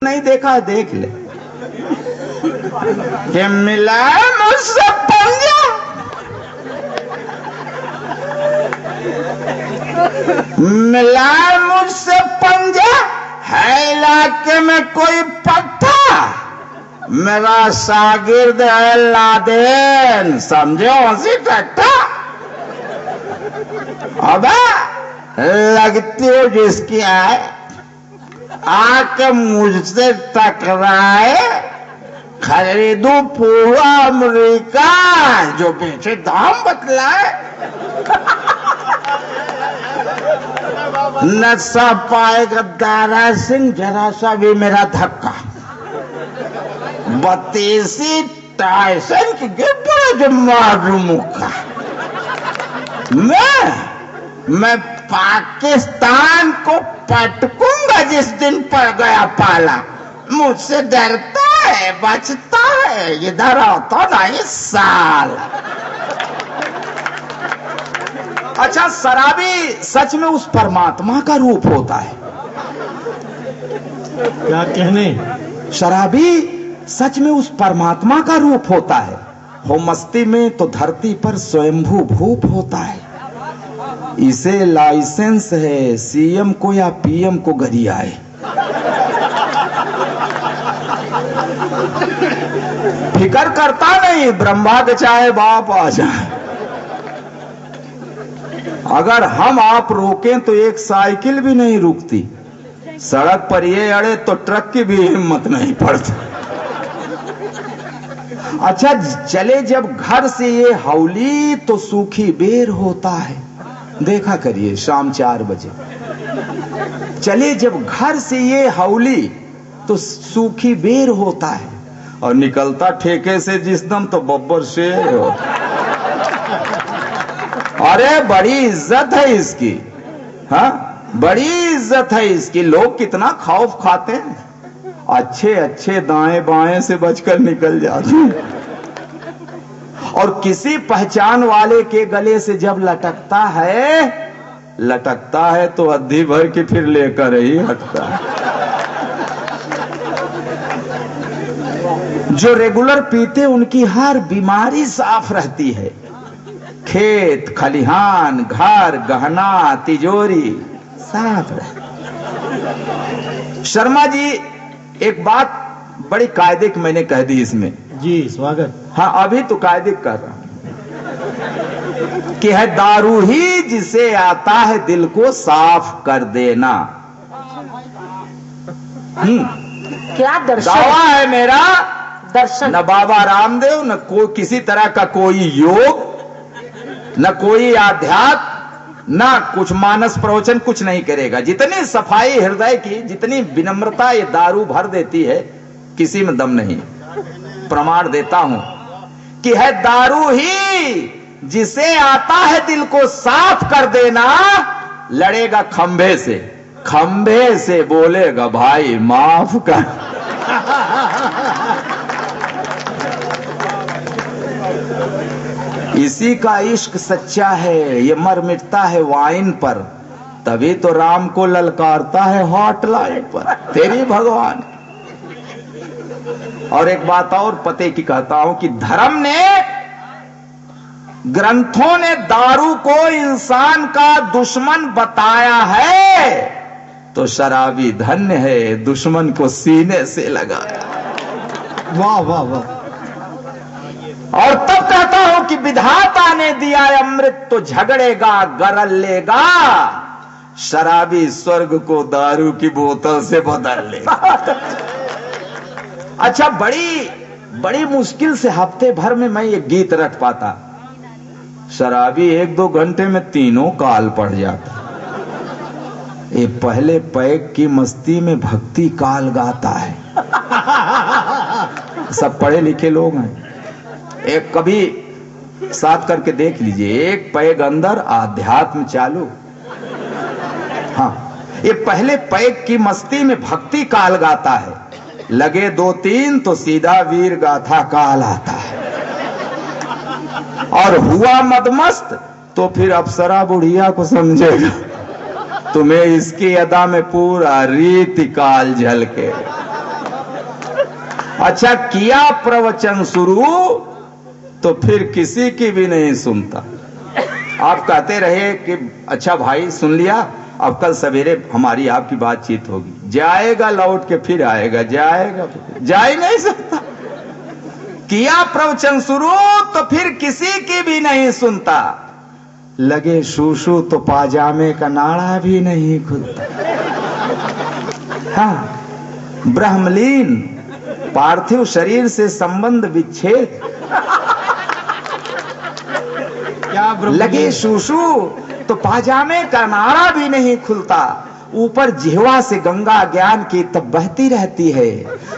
नहीं देखा देख ले कि मिला मुझसे पंजा, मिला मुझसे पंजा, है इलाके में कोई पट्टा, मेरा शागिर्द है लादेन, समझो हंसी टट्टा। अबे लगती हो जिसकी आए, आके मुझसे टकराए, खरीदू पूरा अमेरिका, जो पीछे दाम बतलाए। नशा पाएगा दारा सिंह, जरा सा भी मेरा धक्का, बत्तीसी टाइसन की गिर जो मारू मुक्का। मैं पाकिस्तान को पटकूंगा जिस दिन पड़ गया पाला, मुझसे डरता है बचता है, इधर आता नहीं साल। अच्छा, शराबी सच में उस परमात्मा का रूप होता है? क्या कहने? शराबी सच में उस परमात्मा का रूप होता है। हो मस्ती में तो धरती पर स्वयंभू भूप होता है। इसे लाइसेंस है सीएम को या पीएम को गरियाए। फिकर करता नहीं, ब्रह्मा के चाहे बाप आ जाए। अगर हम आप रोकें तो एक साइकिल भी नहीं रुकती, सड़क पर ये अड़े तो ट्रक की भी हिम्मत नहीं पड़ती। अच्छा, चले जब घर से ये हौली तो सूखी बेर होता है। देखा करिए शाम 4 बजे चले जब घर से ये हौली तो सूखी बेर होता है, और निकलता ठेके से जिस दम तो बब्बर शेर हो। अरे बड़ी इज्जत है इसकी, हाँ बड़ी इज्जत है इसकी। लोग कितना खौफ खाते हैं, अच्छे अच्छे दाएं बाएं से बचकर निकल जाते हैं, और किसी पहचान वाले के गले से जब लटकता है तो अद्धी भर के फिर लेकर ही हटता है। जो रेगुलर पीते उनकी हर बीमारी साफ रहती है। खेत खलिहान घर गहना तिजोरी साफ रहती। शर्मा जी, एक बात बड़ी कायदे की मैंने कह दी इसमें। जी स्वागत। हाँ, अभी तो कायदे कर रहा हूं कि है दारू ही जिसे आता है दिल को साफ कर देना। क्या दर्शन दावा है मेरा, दर्शन। न बाबा रामदेव, न कोई किसी तरह का कोई योग, न कोई आध्यात्म, न कुछ मानस प्रवचन, कुछ नहीं करेगा। जितनी सफाई हृदय की, जितनी विनम्रता ये दारू भर देती है, किसी में दम नहीं। प्रमाण देता हूं कि है दारू ही जिसे आता है दिल को साफ कर देना। लड़ेगा खंभे से बोलेगा भाई माफ कर। इसी का इश्क सच्चा है, ये मर मिटता है वाइन पर, तभी तो राम को ललकारता है हॉटलाइन पर। तेरी भगवान। और एक बात और पते की कहता हूं कि धर्म ने, ग्रंथों ने दारू को इंसान का दुश्मन बताया है, तो शराबी धन्य है दुश्मन को सीने से लगाया। वाह वाह वाह। और तब कहता हूं कि विधाता ने दिया अमृत तो झगड़ेगा गरल लेगा, शराबी स्वर्ग को दारू की बोतल से बदल लेगा। अच्छा, बड़ी मुश्किल से हफ्ते भर में मैं ये गीत रट पाता। शराबी 1-2 घंटे में तीनों काल पढ़ जाता। ये पहले पैक की मस्ती में भक्ति काल गाता है। सब पढ़े लिखे लोग हैं। एक कभी साथ करके देख लीजिए, एक पैग अंदर आध्यात्म चालू। हाँ, ये पहले पैग की मस्ती में भक्ति काल गाता है, लगे 2-3 तो सीधा वीर गाथा काल आता है, और हुआ मदमस्त तो फिर अप्सरा बुढ़िया को समझेगा। तुम्हें इसकी अदा में पूरा रीति काल झलके। अच्छा किया प्रवचन शुरू तो फिर किसी की भी नहीं सुनता। आप कहते रहे कि अच्छा भाई सुन लिया, अब कल सवेरे हमारी आपकी बातचीत होगी। जाएगा लौट के फिर आएगा, जाएगा जा ही नहीं सकता। किया प्रवचन शुरू तो फिर किसी की भी नहीं सुनता। लगे शूशू तो पाजामे का नाड़ा भी नहीं खुलता। हाँ, ब्रह्मलीन पार्थिव शरीर से संबंध विच्छेद। क्या लगे शूशू तो पाजामे का नाड़ा भी नहीं खुलता। ऊपर जिह्वा से गंगा ज्ञान की तब बहती रहती है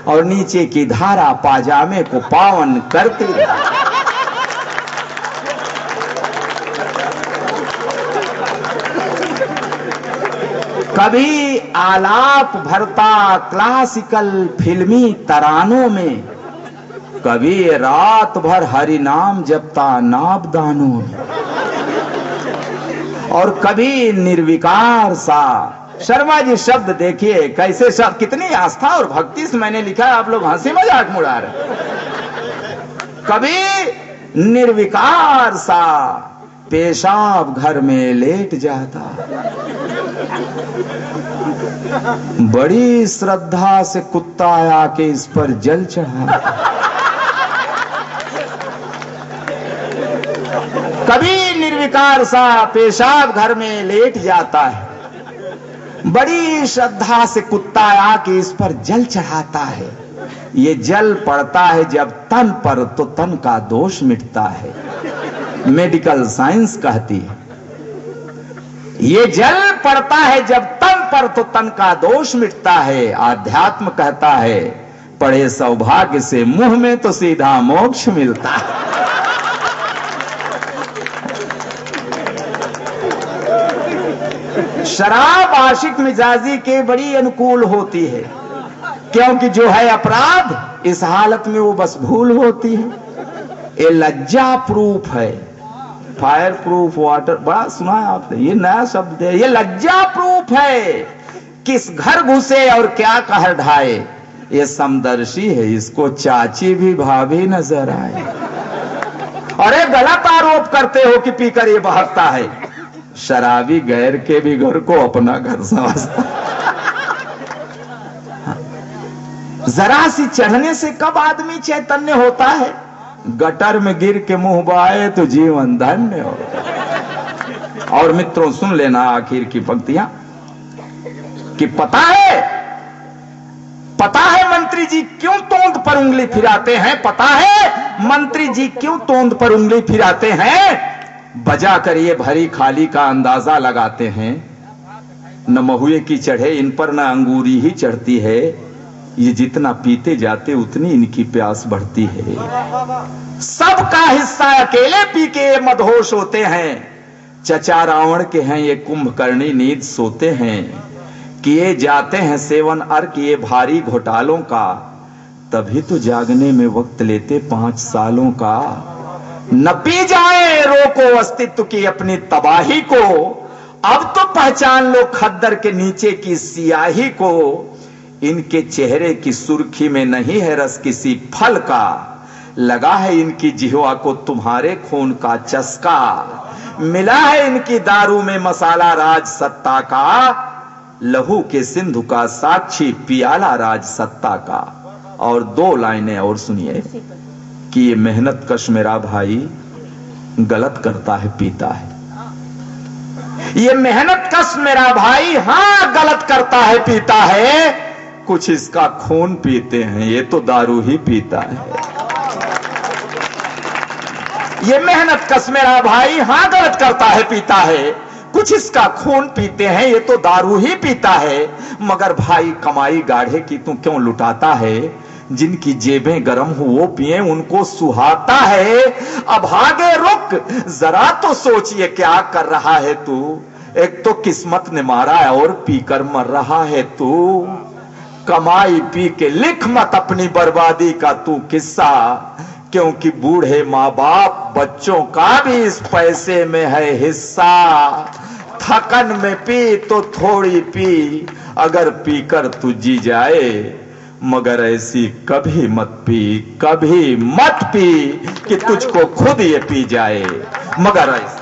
और नीचे की धारा पाजामे को पावन करती रहती। कभी आलाप भरता क्लासिकल फिल्मी तरानों में, कभी रात भर हरि नाम जपता नाबदानों में, और कभी निर्विकार सा। शर्मा जी शब्द देखिए कैसे शब्द, कितनी आस्था और भक्ति से मैंने लिखा है, आप लोग हंसी मजाक मुड़ा रहे। कभी निर्विकार सा पेशाब घर में लेट जाता, बड़ी श्रद्धा से कुत्ता आके इस पर जल चढ़ा। कभी निर्विकार सा पेशाब घर में लेट जाता है, बड़ी श्रद्धा से कुत्ता आके इस पर जल चढ़ाता है। ये जल पड़ता है जब तन पर तो तन का दोष मिटता है, मेडिकल साइंस कहती है। ये जल पड़ता है जब तन पर तो तन का दोष मिटता है। आध्यात्म कहता है पड़े सौभाग्य से मुंह में तो सीधा मोक्ष मिलता है। शराब आशिक मिजाजी के बड़ी अनुकूल होती है, क्योंकि जो है अपराध इस हालत में वो बस भूल होती है। ये लज्जा प्रूफ है, फायर प्रूफ वाटर, बड़ा सुना है आपने, ये नया शब्द है। ये लज्जा प्रूफ है, किस घर घुसे और क्या कहर ढाए। ये समदर्शी है, इसको चाची भी भाभी नजर आए। अरे गलत आरोप करते हो कि पीकर ये बहकता है। शराबी गैर के भी घर को अपना घर समझता। जरा सी चढ़ने से कब आदमी चैतन्य होता है, गटर में गिर के मुंह बाए तो जीवन धन्य होता। और मित्रों सुन लेना आखिर की पंक्तियां कि पता है मंत्री जी क्यों तोंद पर उंगली फिराते हैं, पता है मंत्री जी क्यों तोंद पर उंगली फिराते हैं। बजा कर ये भरी खाली का अंदाजा लगाते हैं। न महुए की चढ़े इन पर न अंगूरी ही चढ़ती है। ये जितना पीते जाते उतनी इनकी प्यास बढ़ती है। सबका हिस्सा अकेले पी के मदहोश होते हैं। चचा रावण के हैं ये कुंभकर्णी नींद सोते हैं। किए जाते हैं सेवन अर्क ये भारी घोटालों का, तभी तो जागने में वक्त लेते 5 सालों का। न पी जाए रोको अस्तित्व की अपनी तबाही को, अब तो पहचान लो खद्दर के नीचे की सियाही को। इनके चेहरे की सुर्खी में नहीं है रस किसी फल का, लगा है इनकी जिह्वा को तुम्हारे खून का चस्का। मिला है इनकी दारू में मसाला राज सत्ता का, लहू के सिंधु का साक्षी पियाला राज सत्ता का। और 2 लाइनें और सुनिए कि ये मेहनत कश मेरा भाई गलत करता है पीता है। ये मेहनत कश मेरा भाई हां गलत करता है पीता है। कुछ इसका खून पीते हैं, ये तो दारू ही पीता है। ये मेहनत कश मेरा भाई हां गलत करता है पीता है। कुछ इसका खून पीते हैं, ये तो दारू ही पीता है। मगर भाई कमाई गाढ़े की तू क्यों लुटाता है। जिनकी जेबें गरम हो वो पिए उनको सुहाता है। अब आगे रुक जरा तो सोचिए क्या कर रहा है तू। एक तो किस्मत ने मारा है और पीकर मर रहा है तू। कमाई पी के लिख मत अपनी बर्बादी का तू किस्सा, क्योंकि बूढ़े माँ बाप बच्चों का भी इस पैसे में है हिस्सा। थकन में पी तो थोड़ी पी, अगर पीकर तू जी जाए मगर ऐसी कभी मत पी, कभी मत पी कि तुझको खुद ये पी जाए, मगर ऐसी